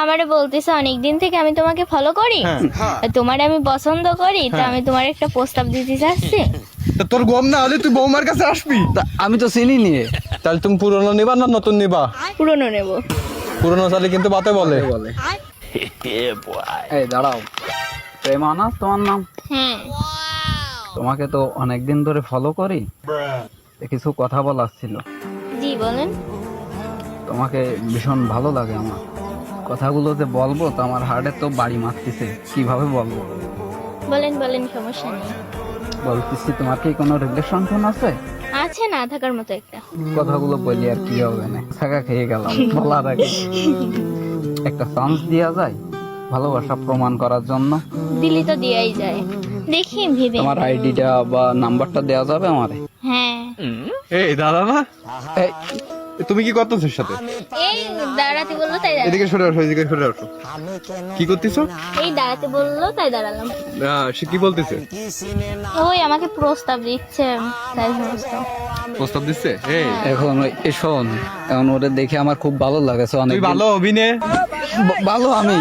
আমারে বলতেছে অনেকদিন থেকে আমি তোমাকে ফলো করি, তোমার আমি পছন্দ করি, তা আমি তোমার একটা প্রস্তাব দিতে চাচ্ছি। তা তোর গম না হলে তুই বৌমার কাছে আসবি। আমি তো চিনি নিয়ে। তাহলে তুমি পুরনো নিবা না নতুন নিবা? পুরনো নেব। পুরনো চালে কিন্তু বাতে বলে। এই দাঁড়াও, প্রেমানা তোমার নাম? হ্যাঁ। তোমাকে তো অনেকদিন ধরে ফলো করি, কিছু কথা বলার ছিল। জি বলেন। তোমাকে ভীষণ ভালো লাগে আমার। কথাগুলো যে বলবো তো আমার হার্টে তো বাড়ি মারতেছে, কিভাবে বলবো? বলেন বলেন, সমস্যা নেই। বলতেছি, তোমার কি কোনো রিলেশন আছে? আছে না থাকার মতো একটা। কথাগুলো বলি আর কি হবে না, ছাকা খেয়ে গেলাম বলার আগে। একটা চান্স দেওয়া যায় ভালোবাসা প্রমাণ করার জন্য? দিলি তো দিয়াই যায়, দেখি ভেবে। তোমার আইডিটা বা নাম্বারটা দেওয়া যাবে আমারে? হ্যাঁ। এই দাদা না, এই, তুমি কি করতেছো ওর সাথে? এই দাঁড়াতে বললো তাই দাঁড়ালাম। এদিকে সরে আসো, এদিকে সরে আসো। কি করতেছো? এই দাঁড়াতে বললো তাই দাঁড়ালাম। সে কি বলতেছে? ওই আমাকে প্রস্তাব দিচ্ছে, তাই সমস্ত। প্রস্তাব দিচ্ছে? এই এখন শোন, এখন ওরে দেখে আমার খুব ভালো লাগেছে অনেক। তুই ভালো অভিনয় ভালো আমি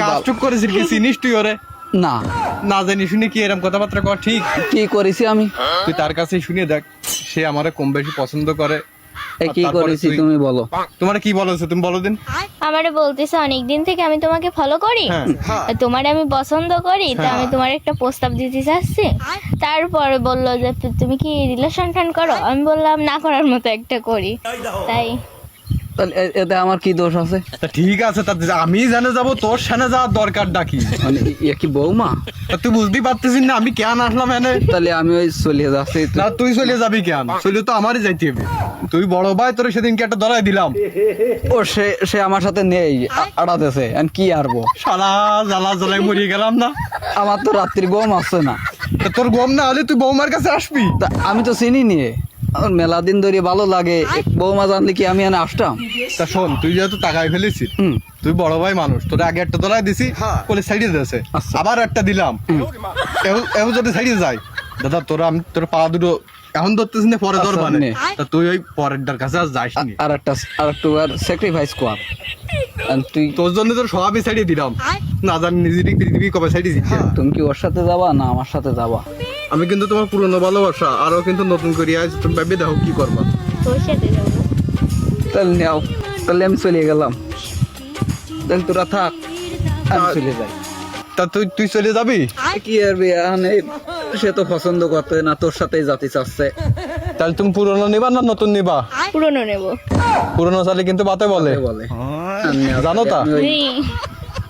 কাজ টুক করেছিস কি? চিনিস তুই ওরে? না। না জানি শুনি কি এরকম কথাবার্তা কর? ঠিক কি করেছি আমি? তুই তার কাছেই শুনে দেখ, সে আমারে কম বেশি পছন্দ করে। এই কি তারপরে করেছি তুই- তুমি বলো। তোমার কি বলেছে তুমি বলো দিন। আমারে বলতেছে অনেকদিন থেকে আমি তোমাকে ফলো করি, তোমার আমি পছন্দ করি, তা আমি তোমার একটা প্রস্তাব দিতে চাচ্ছি। তারপর বললো যে তুমি কি রিলেশন টান করো? আমি বললাম না, করার মতো একটা করি। তাই তাহলে এতে আমার কি দোষ আছে? তা ঠিক আছে, তা আমি জানে যাবো, তোর সামনে যাওয়ার দরকার ডাকি। মানে এ কি বৌমা? তা তুই বুঝতেই পারতেছিস না আমি কেন আসলাম এনে? তাহলে আমি ওই চলে যাচ্ছি। না তুই চলে যাবি কেন? চলে তো আমারই যাইতে হবে। তুই বড় ভাই, তোর সেদিনকে একটা ধরাই দিলাম। ও সে আমার সাথে নেই, আড়াতেছে। আমি কি আরবো? সারা জ্বালা জ্বালায় মরিয়ে গেলাম না। আমার তো রাত্রির ঘুম আসছে না। তা তোর গম না হলে তুই বৌমার কাছে আসবি। তা আমি তো চিনি নিয়ে, আমার মেলা দিন ধরে ভালো লাগে। বৌমা জানলে কি আমি এনে আসতাম? তা শোন, তুই যেহেতু টাকায় ফেলেছিস, হুম। তুই বড় ভাই মানুষ, তোর আগে একটা ধরাই দিছি, বলে সাইডে দিয়েছে, আচ্ছা। আবার একটা দিলাম, এও যদি সাইডে যায়, দাদা তোর পা দুটো এখন ধরতেছিস না, পরে আচ্ছা, ধরবানে। নে। তা তুই ওই পরেরটার কাছে আর যাইস নি। আর একটু স্যাক্রিফাইস কর। আর তুই তোর জন্য তোর সবই সাইডে দিলাম, না জানি নিজেরই পৃথিবী কবে সাইডে দিচ্ছি। তুমি কি ওর সাথে যাবা না আমার সাথে যাবা? আমি কিন্তু তোমার পুরনো ভালোবাসা আরো কিন্তু নতুন করে আজ তুমি ভেবে দেখো কি করবা। তোর সাথে যাবো। তাহলে নাও, তাহলে আমি চলে গেলাম। তাহলে তোরা থাক, আমি চলে যাই। তা তুই চলে যাবি? কি আর বিয়া, সে তো পছন্দ করতে না, তোর সাথেই যেতে চাচ্ছে। তাহলে তুমি পুরনো নিবা না নতুন নিবা? পুরনো নেব। পুরনো চালে কিন্তু বাতে বলে। বলে জানো তা?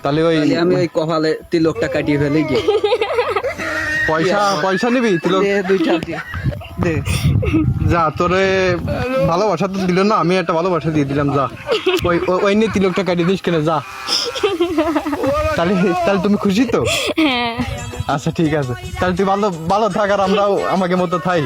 তাহলে ওই আমি ওই কপালে তিলকটা কাটিয়ে ফেলে গিয়ে পয়সা নিবি তিলক? দুইটা দে। যা, তোরে ভালোবাসা তো দিল না, আমি একটা ভালোবাসা দিয়ে দিলাম, যা ওই নিয়ে তিলকটা কাটিয়ে দিস কেন, যা। তাহলে তাহলে তুমি খুশি তো? হ্যাঁ। আচ্ছা ঠিক আছে, তাহলে তুই ভালো ভালো থাক, আর আমরাও আমাকে মতো থাই।